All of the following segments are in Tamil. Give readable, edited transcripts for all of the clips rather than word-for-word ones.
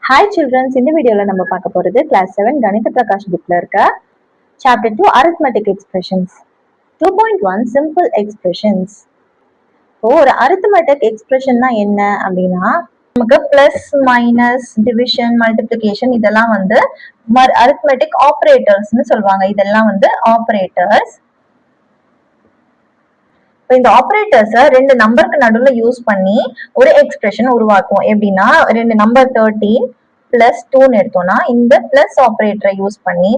Hi children, இந்த வீடியோல நம்ம பார்க்க போறது கிளாஸ் 7 கணித பிரகாஷ் புக்ல இருக்க chapter 2 arithmetic expressions 2.1 simple expressions. ஒரு arithmetic expressionனா என்ன அப்படின்னா நமக்கு பிளஸ் மைனஸ் டிவிஷன் மல்டிப்ளிகேஷன் இதெல்லாம் வந்து arithmetic ஆபரேட்டர்ஸ்னு சொல்லுவாங்க. இதெல்லாம் வந்து ஆபரேட்டர்ஸ். இந்த ஆபரேட்டர்ஸ் ரெண்டு நம்பருக்கு நடுவுல யூஸ் பண்ணி ஒரு எக்ஸ்பிரஷன் உருவாக்கும். எப்படின்னா ரெண்டு நம்பர் 13 பிளஸ் 2 எடுத்தோம்னா இந்த பிளஸ் ஆபரேட்டரை யூஸ் பண்ணி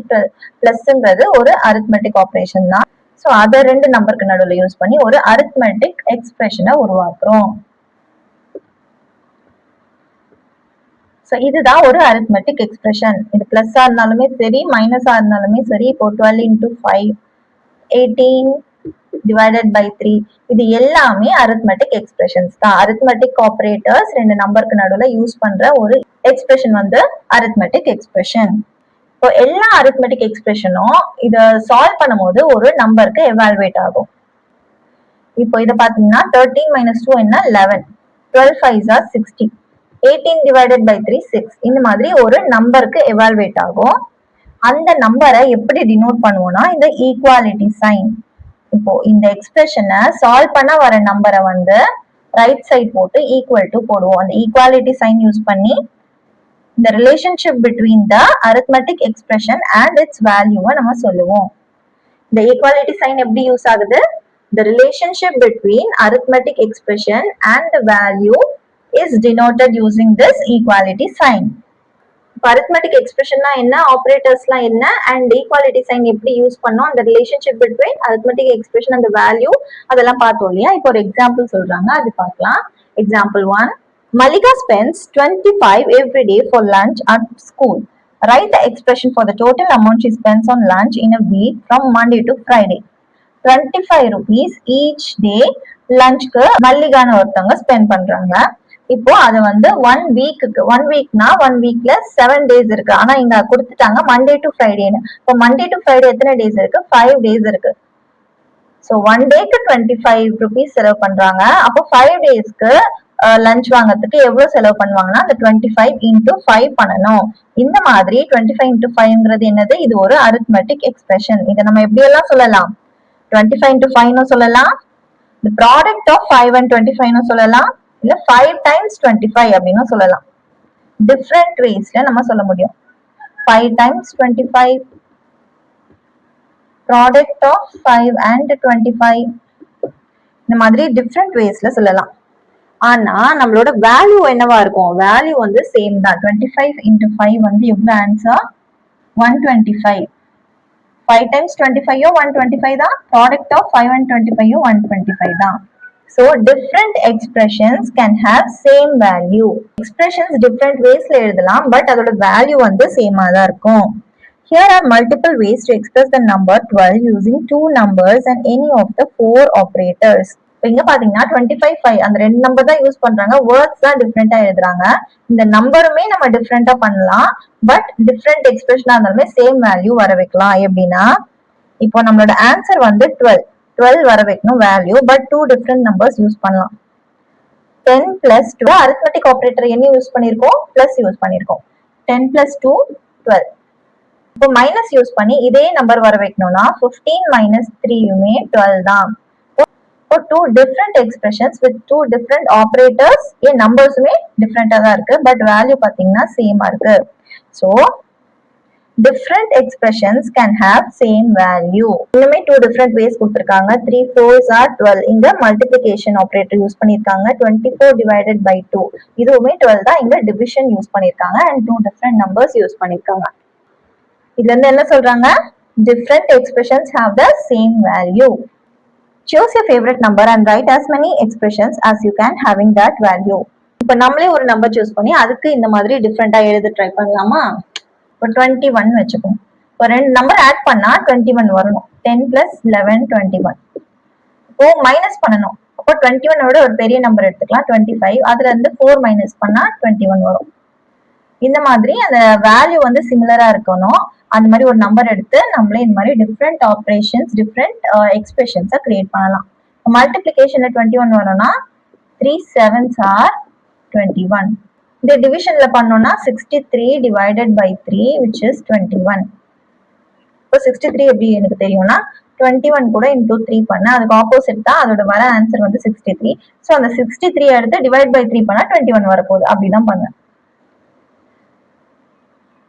பிளஸ்ங்கிறது ஒரு அரித்மெட்டிக் ஆபரேஷன் தான். ஸோ அதை ரெண்டு நம்பருக்கு நடுவில் யூஸ் பண்ணி ஒரு அரித்மெட்டிக் எக்ஸ்பிரஷனை உருவாக்குறோம். ஸோ இதுதான் ஒரு அரித்மெட்டிக் எக்ஸ்பிரஷன். இது பிளஸ்ஸா இருந்தாலுமே சரி மைனஸா இருந்தாலுமே சரி. இப்போ 12 into 5 18 divided by 3 இது எல்லாமே arithmetic expressions தான். arithmetic operators ரெண்டு நம்பருக்கு நடுவுல யூஸ் பண்ற ஒரு எக்ஸ்பிரஷன் வந்து arithmetic expression. இப்போ எல்லா arithmetic expressionம் இத சால்வ் பண்ணும்போது ஒரு நம்பருக்கு எவாலுவேட் ஆகும். இப்போ இத பாத்தீங்கன்னா 13 minus 2 என்ன 11, 12 5s are 60, 18 divided by 3 6 இந்த மாதிரி ஒரு நம்பருக்கு எவாலுவேட் ஆகும். அந்த நம்பரை எப்படி டினோட் பண்ணுவோம்னா இந்த ஈக்குவாலிட்டி சைன். இப்போ இந்த எக்ஸ்பிரஷனை சால்வ் பண்ண வர நம்பரை வந்து ரைட் சைட் போட்டு ஈக்குவல் டு போடுவோம். அந்த ஈக்குவாலிட்டி சைன் யூஸ் பண்ணி இந்த relationship between the arithmetic expression and it's வேல்யூவை நம்ம சொல்லுவோம். இந்த ஈக்குவாலிட்டி சைன் எப்படி யூஸ் ஆகுது? The relationship between arithmetic expression and the value is denoted using this equality sign. Arithmetic எக்ஸ்பிரஷன்னா என்ன, ஆபரேட்டர்ஸ்லாம் என்ன, அண்ட் ஈக்குவாலிட்டி சைன் எப்படி யூஸ் பண்ணோம், அந்த ரிலேஷன்ஷிப் பிட்வீன் அரித்மெட்டிக் எக்ஸ்பிரஷன் அந்த வேல்யூ அதெல்லாம் பார்த்தோம் இல்லையா. இப்போ ஒரு எக்ஸாம்பிள் சொல்றாங்க, அது பார்க்கலாம். Example 1. Malika spends 25 every day for lunch at school. Write the expression for the total amount she spends on lunch in a week from Monday to Friday. 25 rupees each day லஞ்ச்க்கு மல்லிகான்னு ஒருத்தவங்க ஸ்பெண்ட் பண்றாங்க. இப்போ அது வந்து 1 வீக்குக்கு 1 வீக்னா 1 வீக்ல 7 days இருக்கு. ஆனா இங்க கொடுத்துட்டாங்க மண்டே டு ஃப்ரைடேன்னு. இப்போ மண்டே டு ஃப்ரைடே எத்தனை டேஸ் இருக்கு? 5 days இருக்கு. ஸோ 1 டேக்கு 25 rupees செலவு பண்றாங்க. அப்போ 5 daysக்கு லஞ்ச் வாங்கறதுக்கு எவ்வளவு செலவு பண்ணுவாங்கன்னா அந்த 25 into 5 பண்ணணும். இந்த மாதிரி 25 into 5ங்கிறது என்னது? இது ஒரு அரித்மெட்டிக் எக்ஸ்பிரஷன். இதை நம்ம எப்படி எல்லாம் சொல்லலாம்? 25 into 5 சொல்லலாம், the product of 5 and 25 சொல்லலாம், இல்ல 5 times 25 அப்படின்னு சொல்லலாம். டிஃப்ரெண்ட் வேஸ்ல நம்ம சொல்ல முடியும். 5 times 25, product of 5 and 25 இந்த மாதிரி டிஃப்ரெண்ட் வேஸ்ல சொல்லலாம். ஆனா நம்மளோட வேல்யூ என்னவா இருக்கும்? வேல்யூ வந்து சேம் தான். 25 into 5 வந்து எவ்வளவு ஆன்சர்? 125. 5 times 25 125 தான். Product of 5 and 25 125 தான். So different expressions can have same value. Expressions different ways ல எழுதலாம், but அதோட value வந்து same ஆ தான் இருக்கும். Here are multiple ways to express the number 12 using two numbers and any of the four operators. இங்க பாத்தீங்கன்னா 25 5 அந்த ரெண்டு நம்பர் தான் யூஸ் பண்றாங்க. வேர்ட்ஸ் தான் டிஃப்ரெண்டா எழுதுறாங்க. இந்த நம்பருமே நம்ம டிஃப்ரெண்டா பண்ணலாம், பட் டிஃப்ரெண்ட் எக்ஸ்பிரஷனா இருந்தாலுமே சேம் வேல்யூ வர வைக்கலாம். எப்படின்னா இப்போ நம்மளோட ஆன்சர் வந்து 12 வர வைக்கணும் value, but 2 different numbers use பண்ணலாம். 10 plus 2 அரித்மெட்டிக் ஆபரேட்டர் என்ன யூஸ் பண்ணிருக்கோம்? பிளஸ் யூஸ் பண்ணிருக்கோம். 10 plus 2 12. இப்போ மைனஸ் யூஸ் பண்ணி இதே நம்பர் வர வைக்கணும்னா 15 minus 3யுமே 12 தான். For two different expressions with two different operators, ஏன் நம்பர்ஸுமே டிஃப்ரெண்டா தான் இருக்கு, பட் வேல்யூ பாத்தீங்கன்னா சேமா இருக்கு. So different expressions can have same value. இன்னுமே 2 different ways கொடுத்திருக்காங்க. 3 4s are 12. இங்க multiplication operator யூஸ் பண்ணிருக்காங்க. 24 divided by 2 இதுவுமே 12 தான். இங்க division யூஸ் பண்ணிருக்காங்க and 2 different numbers யூஸ் பண்ணிருக்காங்க. இதுல இருந்து என்ன சொல்றாங்க? Different expressions have the same value. Choose your favorite number and write as many expressions as you can having that value. இப்ப நம்மளே ஒரு நம்பர் சூஸ் பண்ணி அதுக்கு இந்த மாதிரி டிஃப்ரெண்டா எழுத ட்ரை பண்ணலாமா? இப்போ 21 வச்சுக்கோங்க. இப்போ ரெண்டு நம்பர் ஆட் பண்ணா 21 வரணும். 10 plus 11 21. இப்போ மைனஸ் பண்ணணும். அப்போ 21ஓட ஒரு பெரிய நம்பர் எடுத்துக்கலாம் 25. அதுல இருந்து 4 மைனஸ் பண்ணா 21 வரும். இந்த மாதிரி அந்த வேல்யூ வந்து சிமிலரா இருக்கணும். அந்த மாதிரி ஒரு நம்பர் எடுத்து நம்மளே இந்த மாதிரி டிஃப்ரெண்ட் ஆப்ரேஷன்ஸ் டிஃப்ரெண்ட் எக்ஸ்பிரஷன்ஸை கிரியேட் பண்ணலாம். மல்டிப்ளிகேஷன்ல 21 வரும்னா 3 7s are 21. இந்த டிவிஷன்ல பண்ணோம்னா 63 divided by 3 which is 21. இப்போ 63 எப்படி எனக்கு தெரியும்னா 21 கூட இன்டூ 3 பண்ண அதுக்கு ஆப்போசிட் தான் அதோட வர ஆன்சர் வந்து 63. ஸோ அந்த 63 எடுத்து டிவைட் பை 3 பண்ணா 21 வரப்போகுது. அப்படிதான் பண்ணேன்.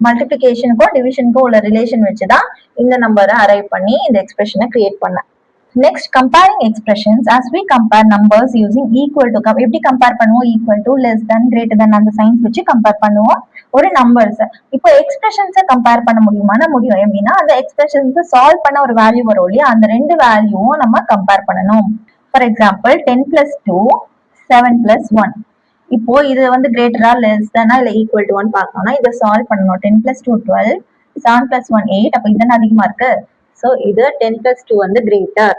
மல்டிபிளிகேஷனுக்கும் டிவிஷனுக்கும் உள்ள ரிலேஷன் வச்சுதான் இந்த நம்பரை அரைவ் பண்ணி இந்த எக்ஸ்பிரஷனை கிரியேட் பண்ணேன். Next comparing expressions as we compare numbers using equal to. எப்படி கம்பேர் பண்ணுவோம்? Equal to, less than, greater than அந்த சைன்ஸ் வச்சு கம்பேர் பண்ணுவோம் ஒரு நம்பர்ஸ். இப்போ எக்ஸ்பிரஷன்ஸை கம்பேர் பண்ண முடியுமானா முடியும். எப்படின்னா அந்த எக்ஸ்பிரஷன்ஸை சால்வ் பண்ண ஒரு வேல்யூ வரும் இல்லையா, அந்த ரெண்டு வேல்யூவும் நம்ம கம்பேர் பண்ணணும். For example 10 + 2 7 + 1. இப்போ இது வந்து கிரேட்டரா லெஸ் தானா இல்ல ஈக்குவல் டு 1 பார்க்கணும்னா இதை சால்வ் பண்ணணும். 10 + 2 12, 7 + 1 8. அப்போ இதுதானே அதிகமா இருக்கு. ஸோ இது 10 + 2 வந்து கிரேட்டர்.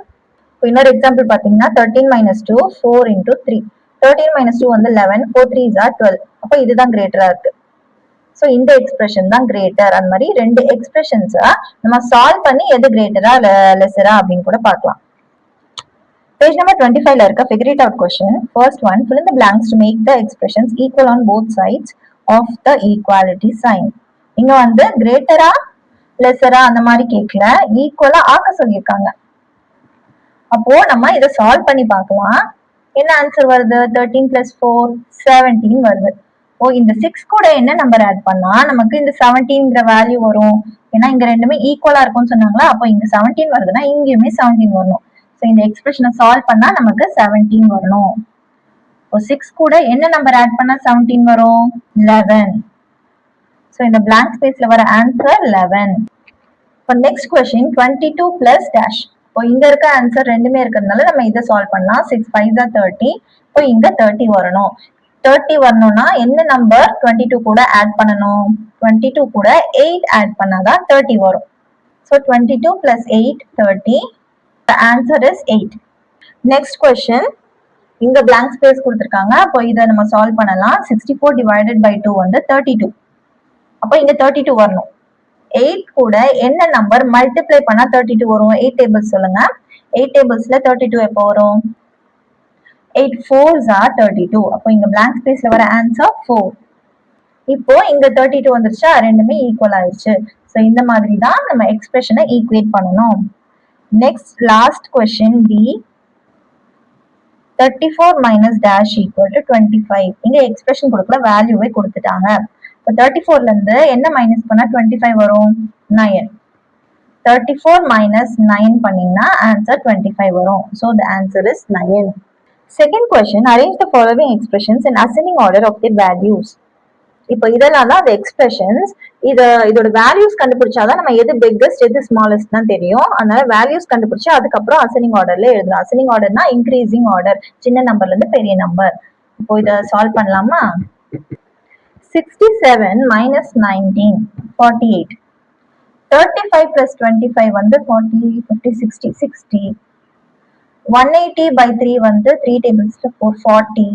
இப்போ இன்னொரு எக்ஸாம்பிள் பார்த்தீங்கன்னா 13 - 2 4 × 3. 13 - 2 வந்து 11, 4 3s are 12. அப்போ இதுதான் கிரேட்டரா இருக்கு. ஸோ இந்த எக்ஸ்பிரஷன் தான் கிரேட்டர். அந்த மாதிரி ரெண்டு எக்ஸ்பிரஷன்ஸை நம்ம சால்வ் பண்ணி எது கிரேட்டரா லெஸரா அப்படின்னு கூட பார்க்கலாம். Page number 25 இருக்க figure it out question. First one, fill in the blanks to make the expressions equal on both sides of the equality sign. இங்க வந்து கிரேட்டரா லெஸரா அந்த மாதிரி கேட்கல, ஈக்குவலா ஆக்க சொல்லியிருக்காங்க. அப்போ நம்ம இதை சால்வ் பண்ணி பார்க்கலாம். என்ன ஆன்சர் வருது? 13 + 4 17 வருது. ஓ, இந்த 6 கூட என்ன நம்பர் ஆட் பண்ணா நமக்கு இந்த 17ங்கிற வேல்யூ வரும். ஏன்னா இங்க ரெண்டுமே ஈக்குவலா இருக்கும்னு சொன்னாங்களா, அப்போ இங்க 17 வருதுன்னா இங்கேயுமே 17 வரணும். ஸோ இந்த எக்ஸ்பிரஷனை சால்வ் பண்ணா நமக்கு 17 வரணும். இப்போ 6 கூட என்ன நம்பர் ஆட் பண்ணா 17 வரும்? 11. ஸோ இந்த blank ஸ்பேஸ்ல வர ஆன்சர் 11. இப்போ நெக்ஸ்ட் கொஸ்டின் 22 + dash. இப்போ இங்க இருக்க ஆன்சர் ரெண்டுமே இருக்கிறதுனால நம்ம இதை சால்வ் பண்ணா 6 5s are 30. இப்போ இங்க 30 வரணும். 30 வரணும்னா என்ன நம்பர் 22 கூட ஆட் பண்ணணும்? 22 கூட 8 ஆட் பண்ணாதான் 30 வரும். So 22 + 8 30. The answer is 8. Next question. இங்க blank space கொடுத்திருக்காங்க. அப்போ இதை நம்ம சால்வ் பண்ணலாம். 64 divided by 2 வந்து 32. அப்போ இங்க 32 வரணும். 8 கூட என்ன நம்பர் மல்டிப்ளை பண்ணா 32 வரும்? 8 டேபிள்ஸ் சொல்லுங்க. 8 டேபிள்ஸ்ல 32 எப்போ வரும்? 8 4s are 32. அப்போ இங்க blank spaceல வர ஆன்சர் 4. இப்போ இங்க 32 வந்துருச்சா, ரெண்டுமே ஈக்குவல் ஆயிடுச்சு. ஸோ இந்த மாதிரி தான் நம்ம எக்ஸ்பிரஷனை ஈக்குவேட் பண்ணணும். Next, last question B. 34 - dash equal to 25. இங்க எக்ஸ்பிரஷன் கொடுக்கல, வேல்யூவே கொடுத்துட்டாங்க. இப்போ 34ல இருந்து என்ன மைனஸ் பண்ணா 25 வரும்? 9. 34 - 9 பண்ணீங்கன்னா ஆன்சர் 25 வரும். So the answer is 9. Second question, arrange the following expressions in ascending order of their values. இப்போ இதெல்லாம் தான் அந்த எக்ஸ்பிரஷன்ஸ். இதோட வேல்யூஸ் கண்டுபிடிச்சாதான் நம்ம எது பிக்கஸ்ட் எது ஸ்மாலஸ்ட் தான் தெரியும். அதனால வேல்யூஸ் கண்டுபிடிச்சு அதுக்கப்புறம் அசெண்டிங் ஆர்டர்ல எழுதணும். அசெண்டிங் ஆர்டர்னா இன்க்ரீசிங் ஆர்டர், சின்ன நம்பர்ல இருந்து பெரிய நம்பர். இப்போ இதை சால்வ் பண்ணலாமா? 67 - 19 48. 35 + 25 வந்து 40 50 60 60. 180 by 3 வந்து 3 டேபிள்ஸ்ல 40.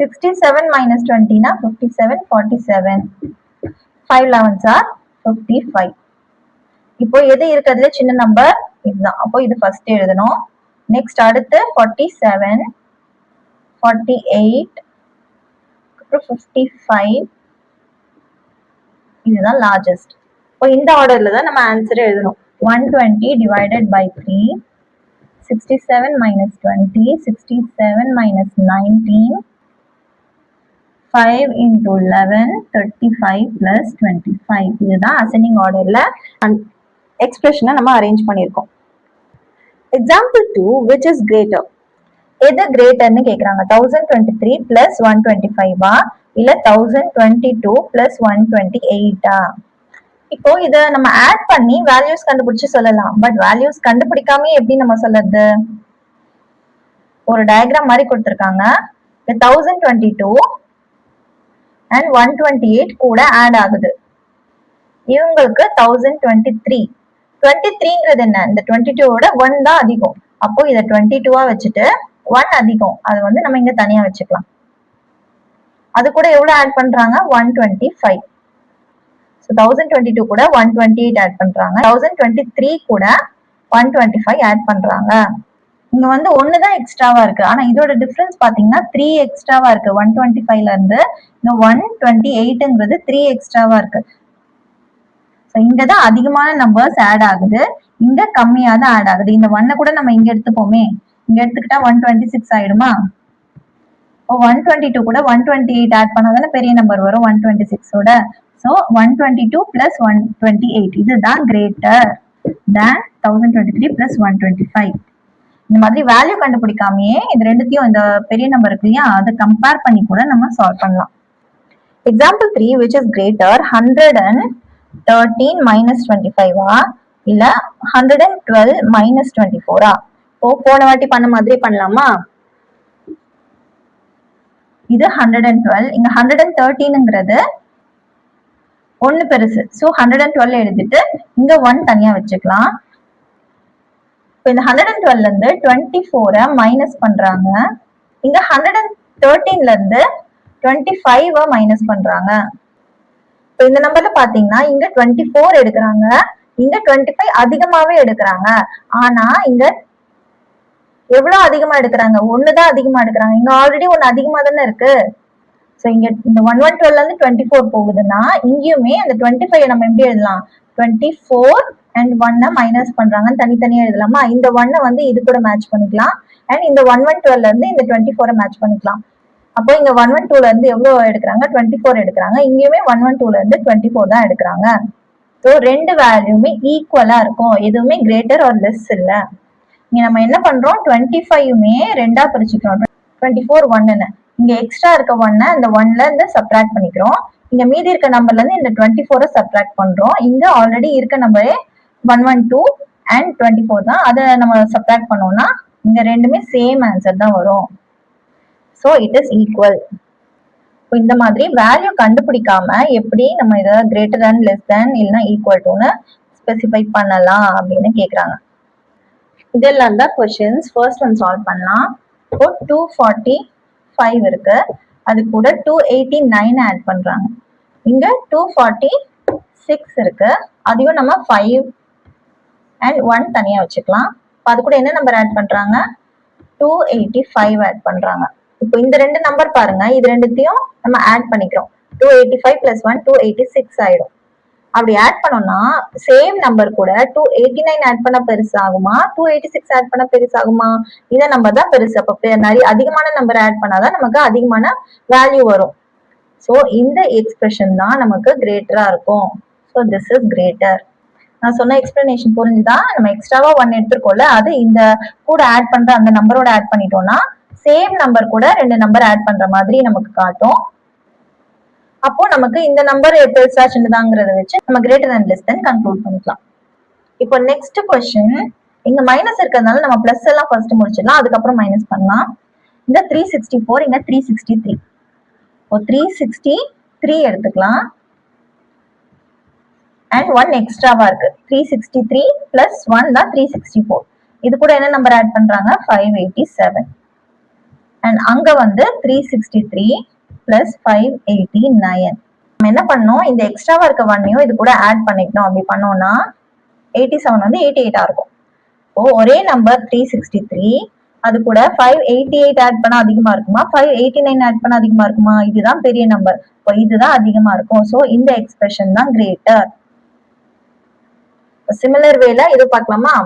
67 - 20 na 57 47. 5 11s are 55. இப்போ எது இருக்கிறதுல சின்ன நம்பர் இதுதான். அப்போ இது ஃபர்ஸ்ட் எழுதணும். நெக்ஸ்ட் அடுத்து 47 48 அப்புறம் 55. இதுதான் லார்ஜஸ்ட். இப்போ இந்த ஆர்டர்ல தான் நம்ம ஆன்சர் எழுதணும். 120 divided by 3. 67 - 20 67 - 19. 5 × 11 35 + 25. இதுதான் அசெண்டிங் ஆர்டர்ல எக்ஸ்பிரஷனை நம்ம அரேஞ்ச் பண்ணியிருக்கோம். Example 2, which is greater? எது கிரேட்டர்னு கேக்குறாங்க. 1023 + 125 இல்ல 1022 + 128. இப்போ இத நம்ம ஆட் பண்ணி வேல்யூஸ் கண்டுபிடிச்சு சொல்லலாம். பட் வேல்யூஸ் கண்டுபிடிக்காம எப்படி நம்ம சொல்றது? ஒரு டயக்ராம் மாதிரி கொடுத்திருக்காங்க. 1022 and 128 கூட ஆட் ஆகுது. இவங்களுக்கு 1023. 23ங்கிறது என்ன? இந்த 22ஓட 1 தான் அதிகம். அப்போ இத 22ஆ வச்சுட்டு 1 அதிகம், அது வந்து நம்ம இங்க தனியா வச்சுக்கலாம். அது கூட எவ்வளவு ஆட் பண்றாங்க? 125. ஸோ 1022 கூட 128 ஆட் பண்றாங்க. 1023 கூட 125 ஆட் பண்றாங்க. இங்க வந்து 1 தான் எக்ஸ்ட்ராவா இருக்கு. ஆனா இதோட டிஃபரன்ஸ் பாத்தீங்கன்னா 3 எக்ஸ்ட்ராவா இருக்கு. 125ல இருந்து இந்த 128ங்கிறது 3 எக்ஸ்ட்ராவா இருக்கு. ஸோ இங்க தான் அதிகமான நம்பர்ஸ் ஆட் ஆகுது, இங்க கம்மியா தான் ஆட் ஆகுது. இந்த 1 கூட நம்ம இங்க எடுத்துப்போமே, இங்க எடுத்துக்கிட்டா 126 ஆயிடுமா? 122 கூட 128 ஆட் பண்ணாதானே பெரிய நம்பர் வரும் 126 ஓட. ஸோ 122 பிளஸ் 128 இதுதான் கிரேட்டர் than 1023 பிளஸ் 125. இந்த மாதிரி வேல்யூ கண்டுபிடிக்காமயே இது ரெண்டுத்தையும் இந்த பெரிய நம்பர் இருக்கு இல்லையா, அதை கம்பேர் பண்ணி கூட நம்ம சால்வ் பண்ணலாம். Example 3 which is greater 113 minus 25 இல்ல 112 minus 24 போன வாட்டி பண்ண மாதிரி பண்ணலாமா? இது 112, இங்க 113ங்கிறது 1 பெருசு. ஸோ 112 எழுதிட்டு இங்க 1 தனியா வச்சுக்கலாம். இப்போ இந்த 112ல இருந்து 24 மைனஸ் பண்றாங்க, இங்க 113ல இருந்து 25 மைனஸ் பண்றாங்க. இப்போ இந்த நம்பர்ல பாத்தீங்கன்னா இங்க 24 எடுக்கிறாங்க, இங்க 25 அதிகமாவே எடுக்கிறாங்க. ஆனா இங்க எவ்வளவு அதிகமா எடுக்கிறாங்க? 1 தான் அதிகமா எடுக்கிறாங்க. இங்க ஆல்ரெடி 1 அதிகமா தானே இருக்கு. ஸோ இங்க இந்த 112ல இருந்து 24 போகுதுன்னா இங்கேயுமே அந்த 25 நம்ம எப்படி எழுதலாம்? 24 அண்ட் 1 மைனஸ் பண்றாங்கன்னு தனித்தனியா எழுதலாமா? இந்த 1 வந்து இது கூட மேட்ச் பண்ணிக்கலாம், அண்ட் இந்த 112ல இருந்து இந்த 24 மேட்ச் பண்ணிக்கலாம். அப்போ இங்க 112ல இருந்து எவ்வளவு எடுக்கிறாங்க? 24 எடுக்கிறாங்க. இங்கேயுமே 112ல இருந்து 24 தான் எடுக்கிறாங்க. ஸோ ரெண்டு வேல்யூமே ஈக்குவலா இருக்கும், எதுவுமே கிரேட்டர் ஆர் லெஸ் இல்ல. இங்க நம்ம என்ன பண்றோம்? 25மே ரெண்டா பிரிச்சுக்கிறோம். 24 1ன்னு இங்க எக்ஸ்ட்ரா இருக்க 1 இந்த 1ல இருந்து சப்ட்ராக்ட் பண்ணிக்கிறோம். இங்க மீதி இருக்க நம்பர்ல இருந்து இந்த 24 சப்ட்ராக்ட் பண்றோம். இங்க ஆல்ரெடி இருக்க நம்பரே 112 அண்ட் 24 தான், அதை நம்ம சப்ட்ராக்ட் பண்ணோம்னா இங்க ரெண்டுமே சேம் ஆன்சர் தான் வரும். So it is equal. இந்த மாதிரி வேல்யூ கண்டுபிடிக்காம எப்படி நம்ம இதை கிரேட்டர் தேன், லெஸ் தேன், இல்லைன்னா ஈக்குவல் டுன்னு ஸ்பெசிஃபை பண்ணலாம் அப்படின்னு கேட்குறாங்க. இதெல்லாம் தான் கொஸ்டின்ஸ். ஃபர்ஸ்ட் ஒன் சால்வ் பண்ணலாம். இப்போ 245 இருக்கு, அது கூட 289 ஆட் பண்றாங்க. இங்க 246 இருக்கு, அதையும் நம்ம 5 அண்ட் 1 தனியா வச்சுக்கலாம். அது கூட என்ன நம்பர் ஆட் பண்றாங்க? 285 ஆட் பண்றாங்க. இப்போ இந்த ரெண்டு நம்பர் பாருங்க, இது ரெண்டுத்தையும் நம்ம ஆட் பண்ணிக்கிறோம். 285 பிளஸ் 1 286 ஆயிடும். அப்படி ஆட் பண்ணோம்னா சேம் நம்பர் கூட 289 ஆட் பண்ண பெருசு ஆகுமா, 286 ஆட் பண்ண பெருசு ஆகுமா? இத நம்பர் தான் பெருசு. அப்ப நிறைய அதிகமான நம்பர் ஆட் பண்ணாதான் நமக்கு அதிகமான வேல்யூ வரும். ஸோ இந்த எக்ஸ்பிரஷன் தான் நமக்கு கிரேட்டரா இருக்கும். So this is greater. நான் சொன்ன எக்ஸ்பிளனேஷன் புரிஞ்சுதா? நம்ம எக்ஸ்ட்ராவா 1 எடுத்துருக்கோம்ல, அது இந்த கூட ஆட் பண்ற அந்த நம்பரோட ஆட் பண்ணிட்டோம்னா சேம் நம்பர் கூட ரெண்டு நம்பர் ஆட் பண்ற மாதிரி நமக்கு காட்டும். அப்போ நமக்கு இந்த நம்பர் பெருசா சின்னதாங்கிறத வச்சு நம்ம greater and less than conclude பண்ணிக்கலாம். இப்போ நெக்ஸ்ட் क्वेश्चन, இங்க மைனஸ் இருக்கிறதுனால நம்ம பிளஸ் எல்லாம் ஃபர்ஸ்ட் முடிச்சிடலாம், அதுக்கப்புறம் மைனஸ் பண்ணலாம். இந்த 364, இங்க 363. இப்போ 363 எடுத்துக்கலாம், அண்ட் 1 எக்ஸ்ட்ராவா இருக்கு. 363 பிளஸ் 1 தான் 364. இது கூட என்ன நம்பர் ஆட் பண்றாங்க? 587. அண்ட் அங்க வந்து 363 பிளஸ் 589. நம்ம என்ன பண்ணோம்? இந்த எக்ஸ்ட்ராவா இருக்க 1ஐயும் இது கூட ஆட் பண்ணிக்கணும். அப்படி பண்ணோம்னா 87 வந்து 88 இருக்கும். இப்போ ஒரே நம்பர் 363, அது கூட 588 ஆட் பண்ணா அதிகமா இருக்குமா, 589 ஆட் பண்ணா அதிகமா இருக்குமா? இதுதான் பெரிய நம்பர், இப்போ இதுதான் அதிகமா இருக்கும். ஸோ இந்த எக்ஸ்பிரஷன் தான் கிரேட்டர். சிமிலர் வேல இது பார்க்கலாமா?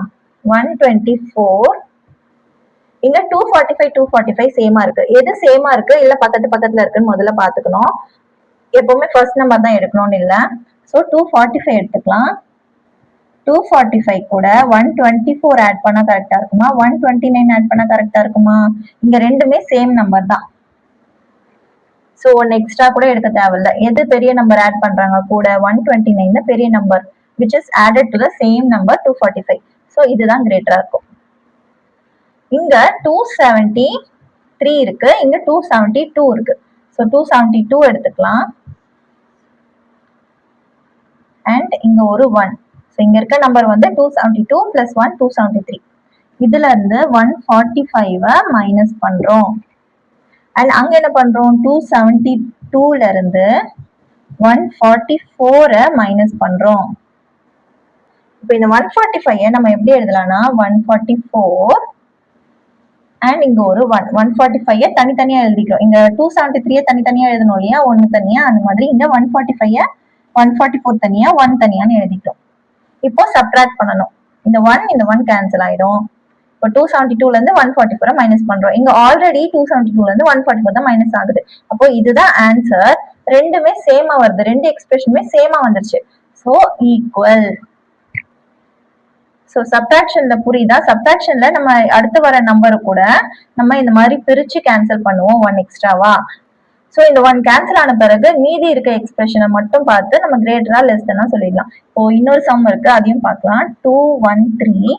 124, இங்க 245 245 சேமா இருக்கு. எது சேமா இருக்கு இல்ல பக்கத்து பக்கத்துல இருக்குன்னு முதல்ல பாத்துக்கணும். எப்பவுமே ஃபர்ஸ்ட் நம்பர் தான் எடுக்கணும்னு இல்ல. ஸோ 245 எடுத்துக்கலாம். 245 கூட 124 ஆட் பண்ணா கரெக்டா இருக்குமா, 129 ஆட் பண்ணா கரெக்டா இருக்குமா? இங்க ரெண்டுமே சேம் நம்பர் தான். ஸோ 1 எக்ஸ்ட்ரா கூட எடுக்க தேவையில்ல. எது பெரிய நம்பர் ஆட் பண்றாங்க கூட? 129 பெரிய number which is added to the same number 245. So இதுதான் கிரேட்டரா இருக்கும். இங்க 273 இருக்கு, இங்க 272 இருக்கு. ஸோ 272 எடுத்துக்கலாம், அண்ட் இங்க ஒரு 1. ஸோ இங்க இருக்க நம்பர் வந்து 272 பிளஸ் 1 273. இதுல இருந்து 145 மைனஸ் பண்றோம், அண்ட் அங்க என்ன பண்றோம்? 272ல இருந்து 144 மைனஸ் பண்றோம். இப்போ இந்த 145 நம்ம எப்படி எழுதலாம்னா 144 அண்ட் இங்க ஒரு 145 தனித்தனியா எழுதிக்கிறோம். இங்க 273 தனித்தனியா எழுதணும் இல்லையா, ஒன்னு தனியா, அந்த மாதிரி இங்க 145 144 தனியா, 1 தனியான்னு எழுதிட்டோம். இப்போ சப்ட்ராக்ட் பண்ணணும். இந்த 1 கேன்சல் ஆயிடும். இப்போ 272ல இருந்து 144 மைனஸ் பண்றோம். இங்க ஆல்ரெடி 272ல இருந்து 144 தான் மைனஸ் ஆகுது. அப்போ இதுதான் ஆன்சர். ரெண்டுமே சேமா வருது, ரெண்டு எக்ஸ்பிரஷனுமே சேமா வந்துருச்சு. So equal. ஸோ சப்ட்ராக்ஷன்ல புரியுதா? சப்ட்ராக்ஷன்ல நம்ம அடுத்து வர நம்பரை கூட நம்ம இந்த மாதிரி பிரிச்சு கேன்சல் பண்ணுவோம் 1 எக்ஸ்ட்ராவா. ஸோ இந்த 1 கேன்சல் ஆன பிறகு மீதி இருக்க எக்ஸ்பிரஷனை மட்டும் பார்த்து நம்ம கிரேட்டரா லெஸ்ஸா சொல்லிடலாம். இப்போ இன்னொரு சம் இருக்கு, அதையும் பார்க்கலாம். 213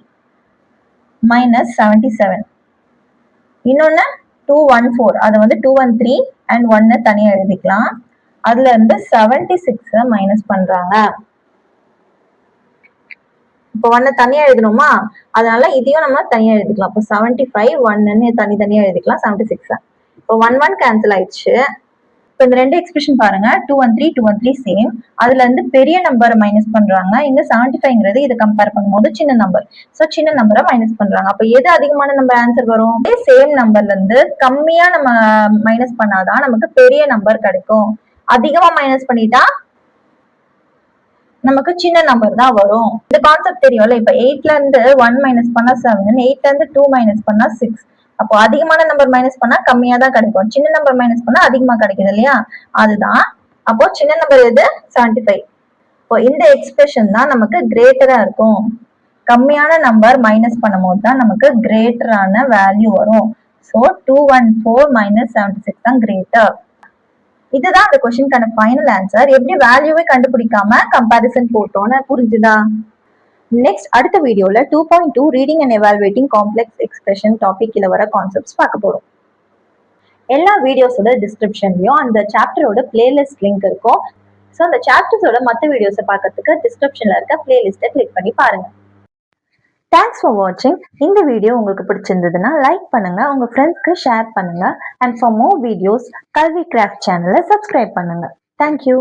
மைனஸ் 77. இன்னொன்னு 214, அதை வந்து 213 அண்ட் 1 தனியா எழுதிக்கலாம். அதுல இருந்து 76 மைனஸ் பண்றாங்க. இப்போ 1 தனியா எழுதணுமா, அதனால இதையும் நம்ம தனியா எழுதிக்கலாம். இப்போ 75 1ன்னு தனித்தனியா எழுதிக்கலாம். 76 இப்போ 1 கேன்சல் ஆயிடுச்சு. இப்போ இந்த ரெண்டு எக்ஸ்பிரஷன் பாருங்க, 213 சேம். அதுல இருந்து பெரிய நம்பரை மைனஸ் பண்றாங்க. இங்க 75ங்கிறது இதை கம்பேர் பண்ணும்போது சின்ன நம்பர். ஸோ சின்ன நம்பரை மைனஸ் பண்றாங்க. அப்போ எது அதிகமான நம்பர் ஆன்சர் வரும்? சேம் நம்பர்ல இருந்து கம்மியா நம்ம மைனஸ் பண்ணாதான் நமக்கு பெரிய நம்பர் கிடைக்கும். அதிகமா மைனஸ் பண்ணிட்டா நமக்கு சின்ன நம்பர் தான் வரும். இந்த கான்செப்ட் தெரியும்ல. இப்ப 8ல இருந்து 1 மைனஸ் பண்ணா 7, 8ல இருந்து 2 மைனஸ் பண்ணா 6. அப்போ அதிகமான நம்பர் மைனஸ் பண்ணா கம்மியா தான் கிடைக்கும், சின்ன நம்பர் மைனஸ் பண்ணா அதிகமா கிடைக்குது இல்லையா, அதுதான். அப்போ சின்ன நம்பர் எது? 75. இப்போ இந்த எக்ஸ்பிரஷன் தான் நமக்கு கிரேட்டரா இருக்கும். கம்மியான நம்பர் மைனஸ் பண்ணும் போது தான் நமக்கு கிரேட்டரான வேல்யூ வரும். ஸோ 214 மைனஸ் 76 தான் கிரேட்டர். இதுதான் அந்த கொஸ்டினுக்கான ஃபைனல் ஆன்சர். எப்படி வேல்யூவே கண்டுபிடிக்காம கம்பாரிசன் போட்டோம்னு புரிஞ்சுதா? நெக்ஸ்ட் அடுத்த வீடியோல 2.2 reading and evaluating complex expression டாபிக்ல வர கான்செப்ட்ஸ் பார்க்க போறோம். எல்லா வீடியோஸோட டிஸ்கிரிப்ஷன்லயும் அந்த சாப்டரோட பிளேலிஸ்ட் லிங்க் இருக்கும். ஸோ அந்த சாப்டர்ஸோட மற்ற வீடியோஸை பார்க்கறதுக்கு டிஸ்கிரிப்ஷன்ல இருக்க பிளேலிஸ்ட்டை கிளிக் பண்ணி பாருங்க. தேங்க்ஸ் ஃபார் வாட்சிங். இந்த வீடியோ உங்களுக்கு பிடிச்சிருந்ததுன்னா லைக் பண்ணுங்க, உங்க ஃப்ரெண்ட்ஸ்க்கு ஷேர் பண்ணுங்க. அண்ட் ஃபார் மோர் வீடியோஸ் கல்வி கிராஃப்ட் சேனலை சப்ஸ்கிரைப் பண்ணுங்க. தேங்க்யூ.